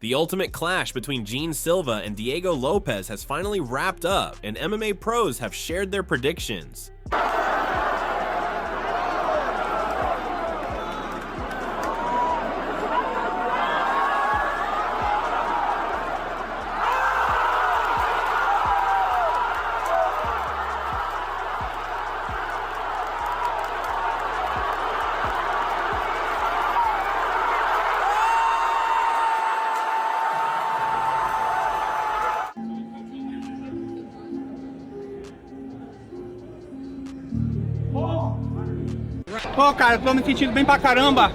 The ultimate clash between Silva and Diego Lopes has finally wrapped up, and MMA pros have shared their predictions. Pô, cara, eu tô me sentindo bem pra caramba.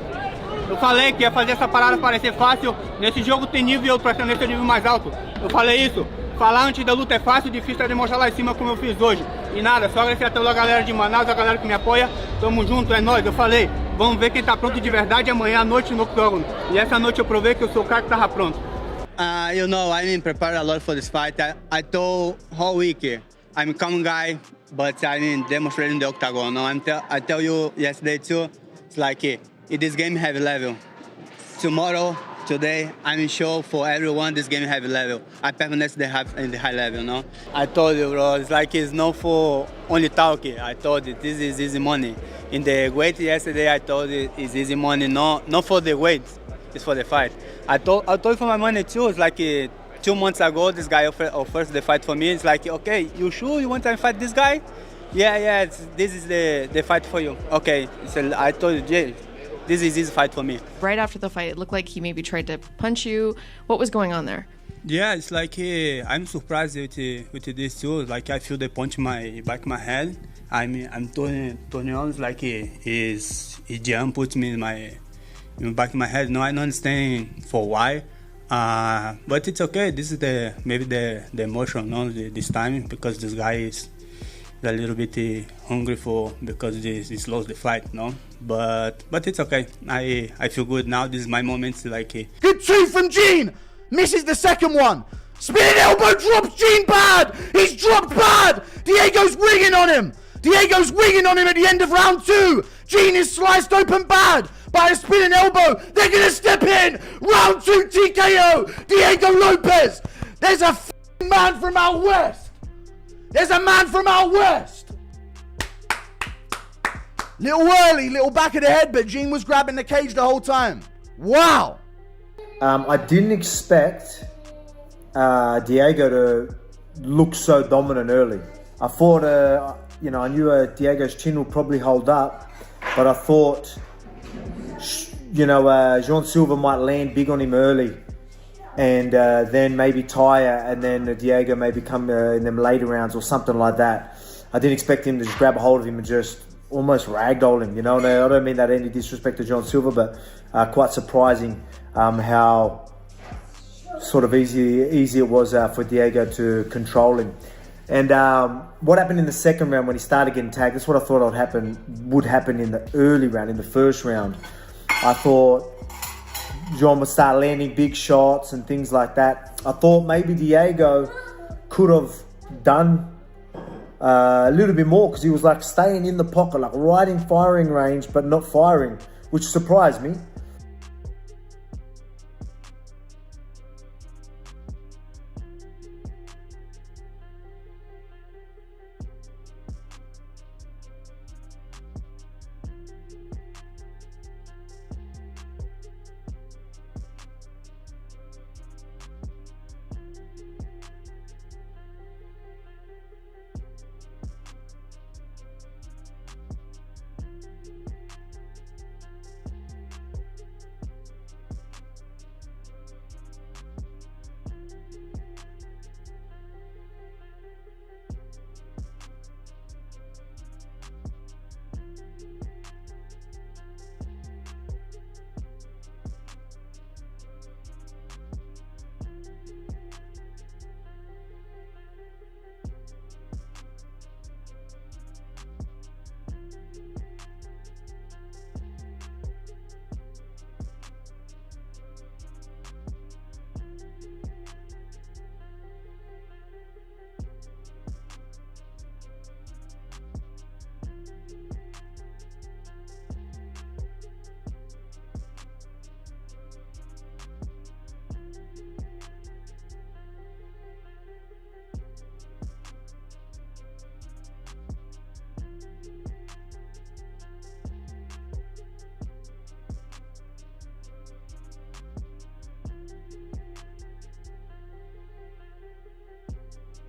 Eu falei que ia fazer essa parada parecer fácil. Nesse jogo tem nível e eu tô achando esse nível mais alto. Eu falei isso. Falar antes da luta é fácil, difícil é demonstrar lá em cima como eu fiz hoje. E nada, só agradecer a toda a galera de Manaus, a galera que me apoia. Tamo junto, é nóis. Eu falei, vamos ver quem tá pronto de verdade amanhã à noite no octógono. E essa noite eu provei que eu sou o cara que tava pronto. You know, I mean, prepared a lot for this fight. I told whole week, I'm a common guy, but I mean, demonstrating the octagon. No, I tell you yesterday too, it's like this game heavy level. Tomorrow, today, I'm sure for everyone this game heavy level. I permanent in the high level, no? I told you, bro, it's like it's not for only talking. I told you, this is easy money. In the weight yesterday, I told you it's easy money, not for the weight, it's for the fight. I told you for my money too, it's like 2 months ago, this guy offers the fight for me. It's like, okay, you sure you want to fight this guy? Yeah, this is the fight for you. Okay, so I told you, yeah, this is his fight for me. Right after the fight, it looked like he maybe tried to punch you. What was going on there? Yeah, it's like I'm surprised with this too. Like I feel the punch in my back of my head. I'm turning on. It's like he jump puts me in the back of my head. No, I don't understand for why. But it's okay. This is maybe the emotion, no, this time, because this guy is a little bit hungry because he's lost the fight, no. But it's okay. I feel good now. This is my moment. Like good two from Gene. Misses the second one. Spinning elbow drops Gene bad. He's dropped bad. Diego's winging on him. Diego's winging on him at the end of round 2. Gene is sliced open bad by a spinning elbow. They're going to step in. Round 2 TKO. Diego Lopes. There's a man from out west. There's a man from out west. Little early, little back of the head, but Gene was grabbing the cage the whole time. Wow. I didn't expect Diego to look so dominant early. I thought, I knew Diego's chin would probably hold up, but I thought, Silva might land big on him early and then maybe tire, and then Diego maybe come in them later rounds or something like that. I didn't expect him to just grab a hold of him and just almost ragdoll him, And I don't mean that any disrespect to Silva, but quite surprising how sort of easy it was for Diego to control him. And what happened in the second round when he started getting tagged, that's what I thought would happen in the early round, in the first round. I thought John would start landing big shots and things like that. I thought maybe Diego could have done a little bit more because he was like staying in the pocket, like right in firing range, but not firing, which surprised me.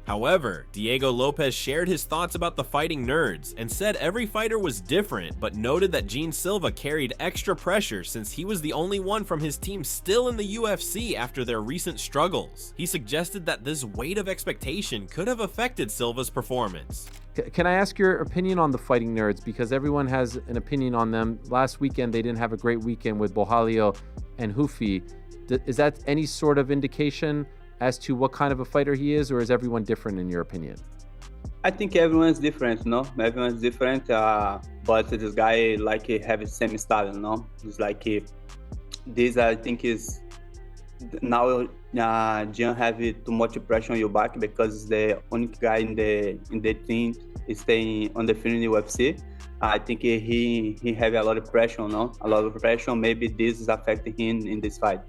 However, Diego Lopes shared his thoughts about the fighting nerds and said every fighter was different, but noted that Gene Silva carried extra pressure since he was the only one from his team still in the UFC after their recent struggles. He suggested that this weight of expectation could have affected Silva's performance. Can I ask your opinion on the fighting nerds? Because everyone has an opinion on them. Last weekend, they didn't have a great weekend with Bohalio and Hufi. Is that any sort of indication as to what kind of a fighter he is, or is everyone different in your opinion? I think everyone's different, no? Everyone's different, but this guy like have the same style, no? It's like this. I think is now Gian have too much pressure on your back because the only guy in the team is staying on the field in the UFC. I think he have a lot of pressure, no? A lot of pressure. Maybe this is affecting him in this fight.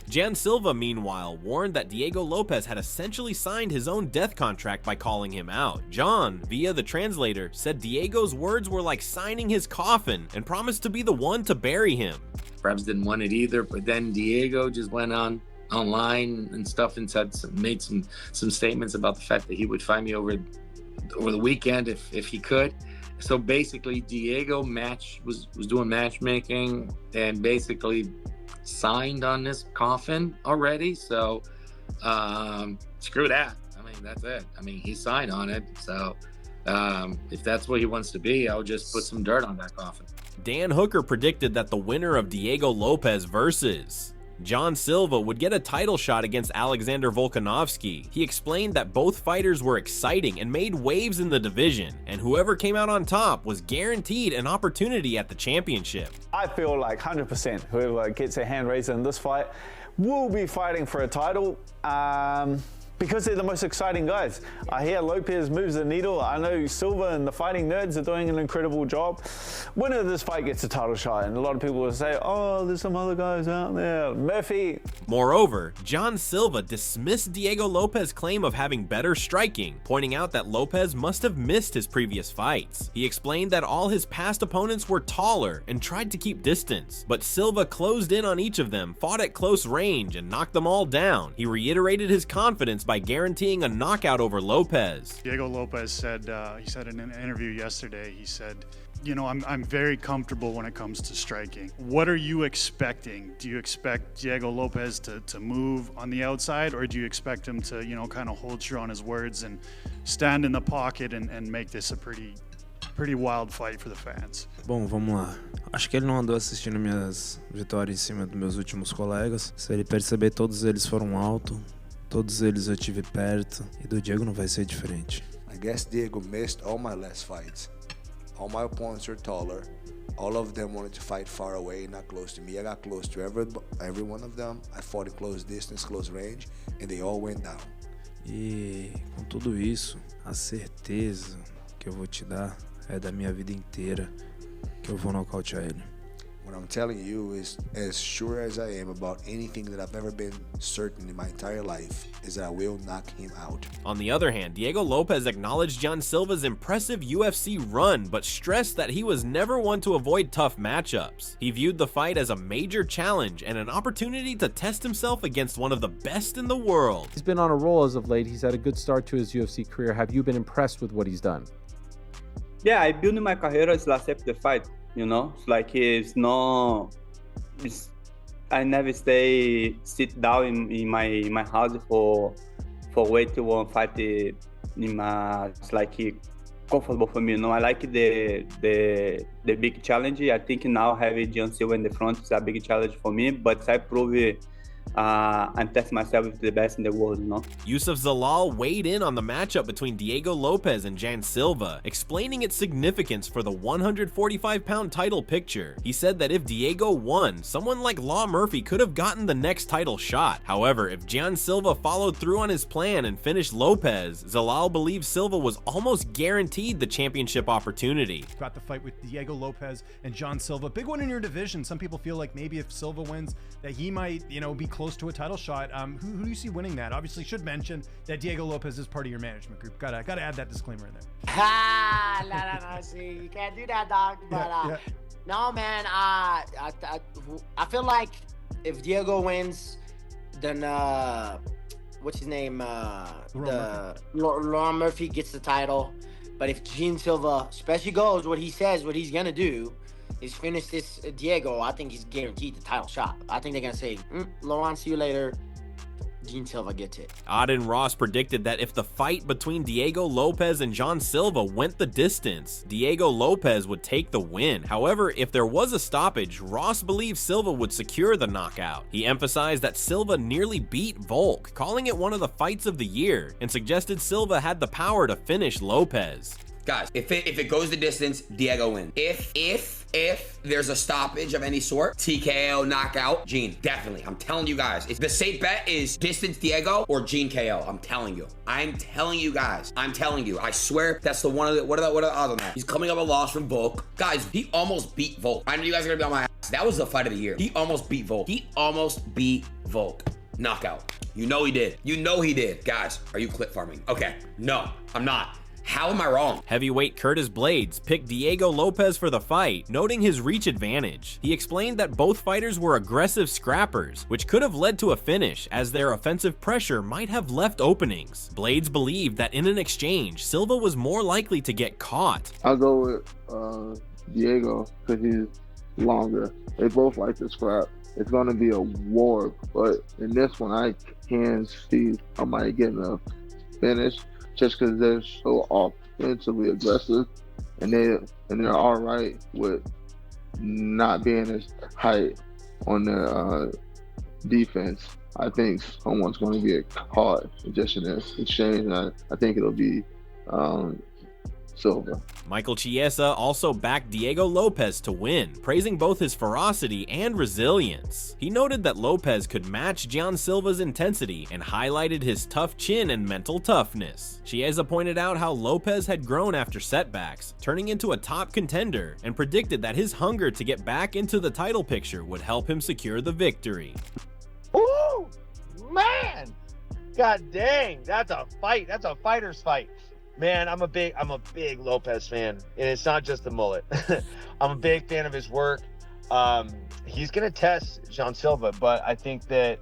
Jan Silva, meanwhile, warned that Diego Lopes had essentially signed his own death contract by calling him out. John, via the translator, said Diego's words were like signing his coffin and promised to be the one to bury him. Perhaps didn't want it either, but then Diego just went online and stuff and made some statements about the fact that he would fight me over the weekend if he could. So basically, Diego was doing matchmaking and basically signed on this coffin already. So screw that. I mean, that's it. I mean, he signed on it. So if that's what he wants to be, I'll just put some dirt on that coffin. Dan Hooker predicted that the winner of Diego Lopes versus John Silva would get a title shot against Alexander Volkanovski. He explained that both fighters were exciting and made waves in the division, and whoever came out on top was guaranteed an opportunity at the championship. I feel like 100% whoever gets their hand raised in this fight will be fighting for a title. Because they're the most exciting guys. I hear Lopez moves the needle. I know Silva and the fighting nerds are doing an incredible job. Winner of this fight gets a title shot, and a lot of people will say, oh, there's some other guys out there. Murphy. Moreover, John Silva dismissed Diego Lopes' claim of having better striking, pointing out that Lopes must have missed his previous fights. He explained that all his past opponents were taller and tried to keep distance, but Silva closed in on each of them, fought at close range, and knocked them all down. He reiterated his confidence by guaranteeing a knockout over Lopes. Diego Lopes said, he said in an interview yesterday, he said, you know, I'm very comfortable when it comes to striking. What are you expecting? Do you expect Diego Lopes to move on the outside, or do you expect him to, you know, kind of hold true on his words and stand in the pocket and make this a pretty wild fight for the fans? Bom, vamos lá. Acho que ele não andou assistindo minhas vitórias em cima dos meus últimos colegas. Se ele perceber, todos eles foram alto. Todos eles eu tive perto, e do Diego não vai ser diferente. I guess Diego missed all my last fights. All my opponents were taller. All of them wanted to fight far away, not close to me. I got close to every one of them. I fought in close distance, close range, and they all went down. E com tudo isso, a certeza que eu vou te dar é da minha vida inteira que eu vou nocautear ele. What I'm telling you is, as sure as I am about anything that I've ever been certain in my entire life, is that I will knock him out. On the other hand, Diego Lopes acknowledged John Silva's impressive UFC run, but stressed that he was never one to avoid tough matchups. He viewed the fight as a major challenge and an opportunity to test himself against one of the best in the world. He's been on a roll as of late. He's had a good start to his UFC career. Have you been impressed with what he's done? Yeah, I built my career last after the fight. You know, it's like I never sit down in my house for wait to one fight it's like comfortable for me. You know, I like the big challenge. I think now having John Silva in the front is a big challenge for me, but I prove and test myself with the best in the world, you know. Yusuf Zalal weighed in on the matchup between Diego Lopes and Jan Silva, explaining its significance for the 145-pound title picture. He said that if Diego won, someone like Law Murphy could have gotten the next title shot. However, if Jan Silva followed through on his plan and finished Lopes, Zalal believes Silva was almost guaranteed the championship opportunity. Got the fight with Diego Lopes and John Silva. Big one in your division. Some people feel like maybe if Silva wins, that he might, you know, be close to a title shot. Who do you see winning that? Obviously, should mention that Diego Lopes is part of your management group. Gotta add that disclaimer in there. No, see, you can't do that, dog. But no, man, I feel like if Diego wins, then what's his name? Laurent Murphy gets the title. But if Gene Silva, especially goes what he says, what he's gonna do is finish this Diego, I think he's guaranteed the title shot. I think they're gonna say, Laurent, see you later. Gene Silva gets it. Auden Ross predicted that if the fight between Diego Lopes and John Silva went the distance, Diego Lopes would take the win. However, if there was a stoppage, Ross believed Silva would secure the knockout. He emphasized that Silva nearly beat Volk, calling it one of the fights of the year, and suggested Silva had the power to finish Lopes. Guys, if it goes the distance, Diego wins. If there's a stoppage of any sort, TKO, knockout, Gene, definitely. I'm telling you guys, the safe bet is distance Diego or Gene KO. I'm telling you. I'm telling you guys. I'm telling you. I swear that's the one of the, what are the odds on that? He's coming up a loss from Volk. Guys, he almost beat Volk. I know you guys are gonna be on my ass. That was the fight of the year. He almost beat Volk. He almost beat Volk. Knockout. You know he did. You know he did. Guys, are you clip farming? Okay. No, I'm not. How am I wrong? Heavyweight Curtis Blades picked Diego Lopes for the fight, noting his reach advantage. He explained that both fighters were aggressive scrappers, which could have led to a finish, as their offensive pressure might have left openings. Blades believed that in an exchange, Silva was more likely to get caught. I'll go with Diego because he's longer. They both like to scrap. It's going to be a war, but in this one, I can see I might get a finish. Just because they're so offensively aggressive, and they're all right with not being as tight on their defense. I think someone's going to get caught just in this exchange, and I think it'll be Silva. Michael Chiesa also backed Diego Lopes to win, praising both his ferocity and resilience. He noted that Lopes could match John Silva's intensity and highlighted his tough chin and mental toughness. Chiesa pointed out how Lopes had grown after setbacks, turning into a top contender, and predicted that his hunger to get back into the title picture would help him secure the victory. Ooh, man! God dang, that's a fight. That's a fighter's fight. Man, I'm a big Lopes fan, and it's not just the mullet. I'm a big fan of his work. He's gonna test John Silva, but I think that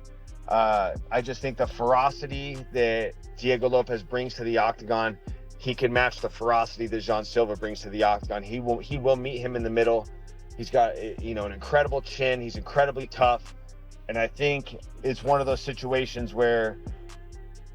I just think the ferocity that Diego Lopes brings to the octagon, he can match the ferocity that John Silva brings to the octagon. He will meet him in the middle. He's got an incredible chin. He's incredibly tough, and I think it's one of those situations where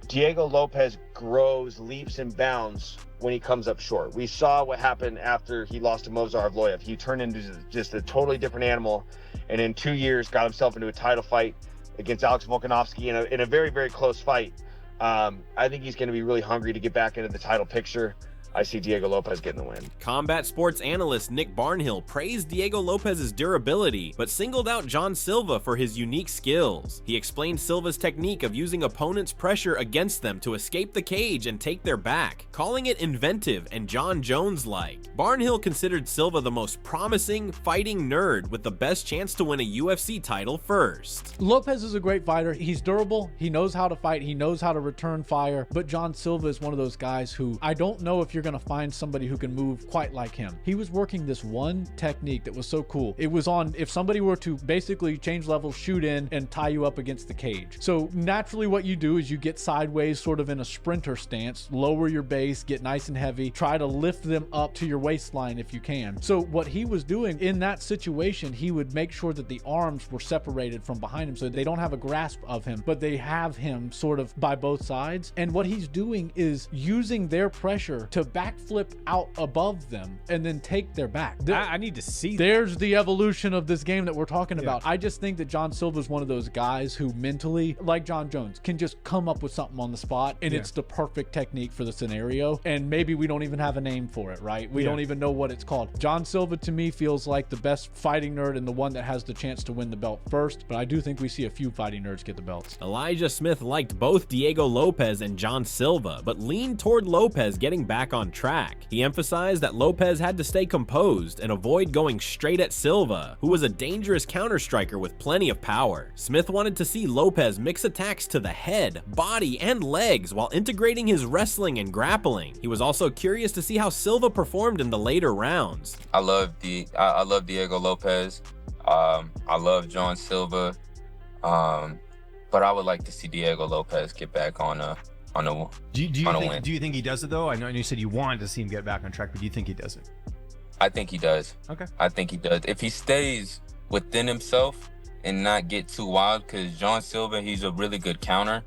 Diego Lopes grows leaps and bounds when he comes up short. We saw what happened after he lost to Movsar Evloev. He turned into just a totally different animal, and in 2 years got himself into a title fight against Alex Volkanovski in a very, very close fight. I think he's going to be really hungry to get back into the title picture. I see Diego Lopes getting the win. Combat sports analyst Nick Barnhill praised Diego Lopes' durability, but singled out John Silva for his unique skills. He explained Silva's technique of using opponents' pressure against them to escape the cage and take their back, calling it inventive and John Jones-like. Barnhill considered Silva the most promising, fighting nerd with the best chance to win a UFC title first. Lopes is a great fighter. He's durable. He knows how to fight. He knows how to return fire. But John Silva is one of those guys who I don't know if you're going to find somebody who can move quite like him. He was working this one technique that was so cool. It was on if somebody were to basically change levels, shoot in, and tie you up against the cage. So naturally what you do is you get sideways sort of in a sprinter stance, lower your base, get nice and heavy, try to lift them up to your waistline if you can. So what he was doing in that situation, he would make sure that the arms were separated from behind him so they don't have a grasp of him, but they have him sort of by both sides. And what he's doing is using their pressure to backflip out above them and then take their back. I need to see There's the evolution of this game that we're talking about. I just think that John Silva is one of those guys who mentally, like John Jones, can just come up with something on the spot, and it's the perfect technique for the scenario. And maybe we don't even have a name for it, right? We don't even know what it's called. John Silva to me feels like the best fighting nerd and the one that has the chance to win the belt first, but I do think we see a few fighting nerds get the belts. Elijah Smith liked both Diego Lopes and John Silva, but leaned toward Lopes getting back on track. He emphasized that Lopes had to stay composed and avoid going straight at Silva, who was a dangerous counter-striker with plenty of power. Smith wanted to see Lopes mix attacks to the head, body, and legs while integrating his wrestling and grappling. He was also curious to see how Silva performed in the later rounds. I love Diego Lopes. I love John Silva. but I would like to see Diego Lopez get back on a win. Do you think he does it though? I know you said you wanted to see him get back on track, but do you think he does it? I think he does. Okay. I think he does. If he stays within himself and not get too wild, because John Silva, he's a really good counter.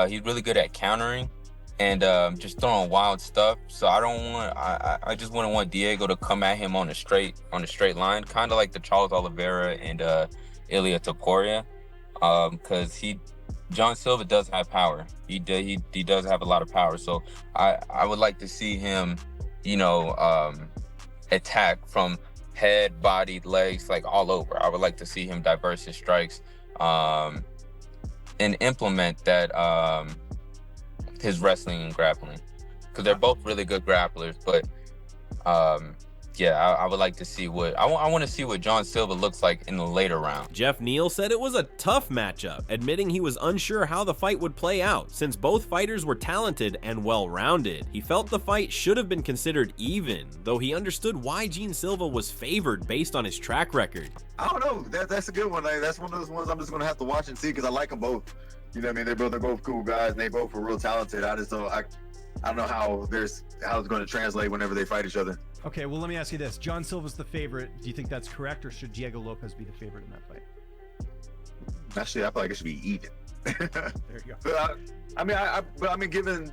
He's really good at countering and just throwing wild stuff. So I just wouldn't want Diego to come at him on a straight line, kind of like the Charles Oliveira and Ilia Topuria, because John Silva does have power. He does have a lot of power. So I would like to see him, attack from head, body, legs, like all over. I would like to see him diverse his strikes and implement that his wrestling and grappling, because they're both really good grapplers. But I would like to see I want to see what John Silva looks like in the later round. Jeff Neal said it was a tough matchup, admitting he was unsure how the fight would play out since both fighters were talented and well-rounded. He felt the fight should have been considered even, though he understood why Gene Silva was favored based on his track record. I don't know. That's a good one. Like, that's one of those ones I'm just gonna have to watch and see, because I like them both. You know what I mean? They're both cool guys, and they both are real talented. I don't know how it's going to translate whenever they fight each other. Okay, well, let me ask you this. John Silva's the favorite. Do you think that's correct, or should Diego Lopez be the favorite in that fight? Actually, I feel like it should be even. There you go. But I mean, given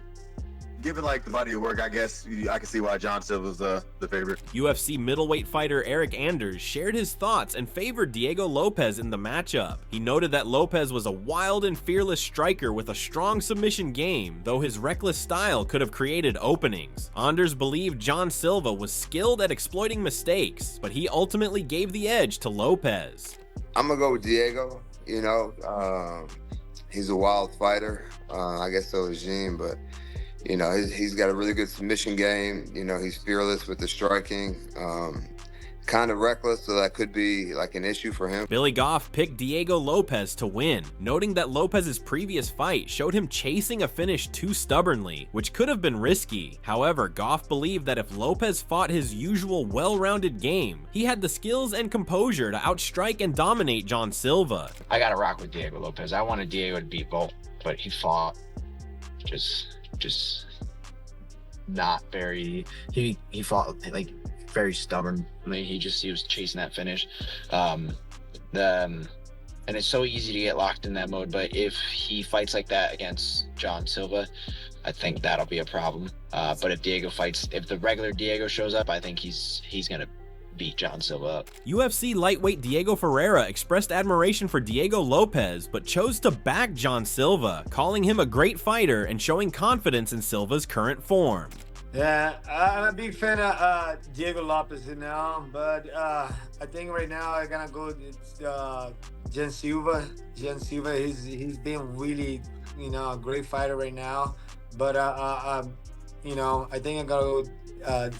like the body of work, I guess I can see why John Silva's the favorite. UFC middleweight fighter Eric Anders shared his thoughts and favored Diego Lopez in the matchup. He noted that Lopez was a wild and fearless striker with a strong submission game, though his reckless style could have created openings. Anders believed John Silva was skilled at exploiting mistakes, but he ultimately gave the edge to Lopez. I'm gonna go with Diego. He's a wild fighter. I guess so is Gene, but he's got a really good submission game. He's fearless with the striking. Kind of reckless, so that could be like an issue for him. Billy Goff picked Diego Lopez to win, noting that Lopez's previous fight showed him chasing a finish too stubbornly, which could have been risky. However, Goff believed that if Lopez fought his usual well-rounded game, he had the skills and composure to outstrike and dominate John Silva. I gotta rock with Diego Lopez. I wanted Diego to beat Bolt, but he fought just not very. He fought like very stubborn. I mean, he was chasing that finish. And it's so easy to get locked in that mode. But if he fights like that against John Silva, I think that'll be a problem. But if the regular Diego shows up, I think he's gonna beat John Silva up. UFC lightweight Diego Ferreira expressed admiration for Diego Lopez, but chose to back John Silva, calling him a great fighter and showing confidence in Silva's current form. Yeah, I'm a big fan of Diego Lopez now, but I think right now I'm gonna go with Jan Silva. Jan Silva, he's been really, a great fighter right now, but I think I'm gonna go with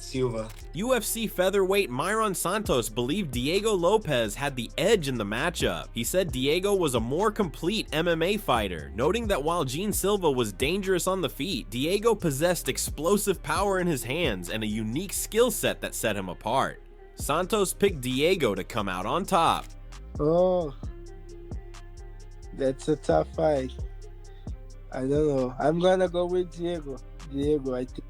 Silva. UFC featherweight Myron Santos believed Diego Lopez had the edge in the matchup. He said Diego was a more complete MMA fighter, noting that while Gene Silva was dangerous on the feet, Diego possessed explosive power in his hands and a unique skill set that set him apart. Santos picked Diego to come out on top. Oh, that's a tough fight. I don't know. I'm gonna go with Diego. I think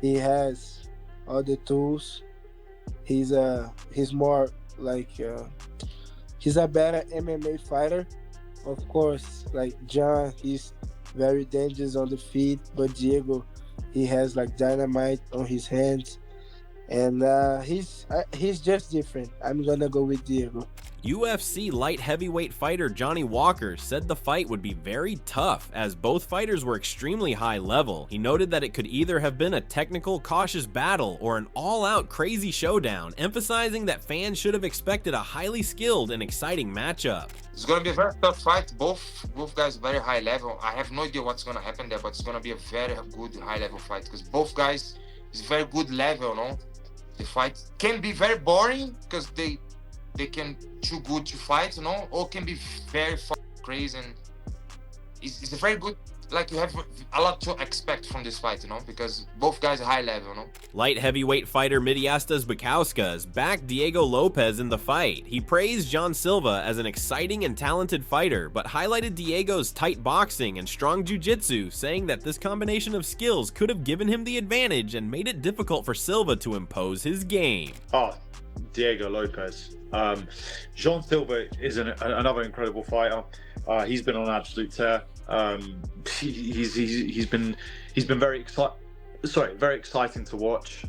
he has all the tools. He's more like he's a better MMA fighter. Of course, like John, he's very dangerous on the feet, but Diego, he has like dynamite on his hands, and he's just different. I'm gonna go with Diego. UFC light heavyweight fighter Johnny Walker said the fight would be very tough as both fighters were extremely high level. He noted that it could either have been a technical, cautious battle or an all-out crazy showdown, emphasizing that fans should have expected a highly skilled and exciting matchup. It's going to be a very tough fight. Both guys very high level. I have no idea what's going to happen there, but it's going to be a very good high level fight because both guys is very good level, no? The fight can be very boring because they can too good to fight, or can be very crazy, and it's a very good like you have a lot to expect from this fight, you know, because both guys are high level, you know. Light heavyweight fighter Midiastas Bukauskas backed Diego Lopes in the fight. He praised John Silva as an exciting and talented fighter, but highlighted Diego's tight boxing and strong jiu-jitsu, saying that this combination of skills could have given him the advantage and made it difficult for Silva to impose his game. Oh, Diego Lopes. John Silva is another incredible fighter. He's been on an absolute tear. He's been very exciting to watch.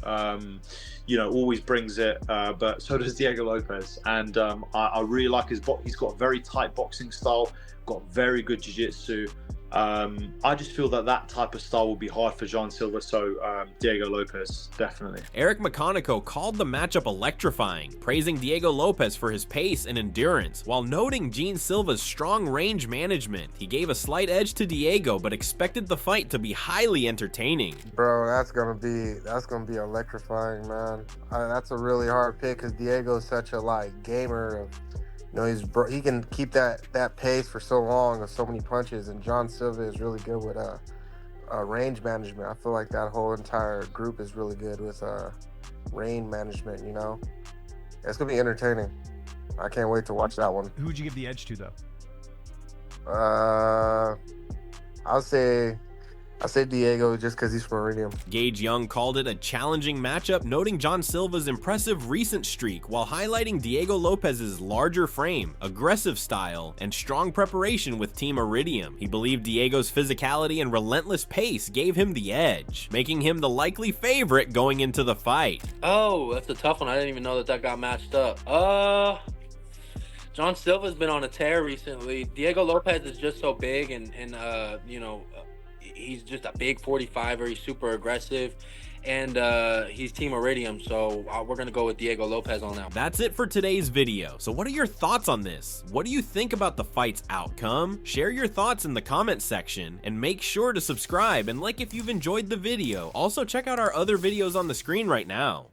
You know, always brings it, but so does Diego Lopes. And I really like his box. He's got a very tight boxing style, got very good jiu-jitsu. I just feel that type of style will be hard for John Silva, so Diego Lopes, definitely. Eric McConico called the matchup electrifying, praising Diego Lopes for his pace and endurance, while noting Gene Silva's strong range management. He gave a slight edge to Diego, but expected the fight to be highly entertaining. Bro, that's gonna be electrifying, man. That's a really hard pick because Diego's such a gamer of. You know, he can keep that pace for so long of so many punches, and John Silva is really good with range management. I feel like that whole entire group is really good with range management, you know? It's going to be entertaining. I can't wait to watch that one. Who would you give the edge to, though? I'll say Diego just because he's from Iridium. Gage Young called it a challenging matchup, noting John Silva's impressive recent streak while highlighting Diego Lopes's larger frame, aggressive style, and strong preparation with Team Iridium. He believed Diego's physicality and relentless pace gave him the edge, making him the likely favorite going into the fight. Oh, that's a tough one. I didn't even know that got matched up. John Silva's been on a tear recently. Diego Lopes is just so big and you know, he's just a big 45er. He's super aggressive, and he's Team Iridium, so we're going to go with Diego Lopes on that. That's it for today's video. So what are your thoughts on this? What do you think about the fight's outcome? Share your thoughts in the comment section, and make sure to subscribe and like if you've enjoyed the video. Also, check out our other videos on the screen right now.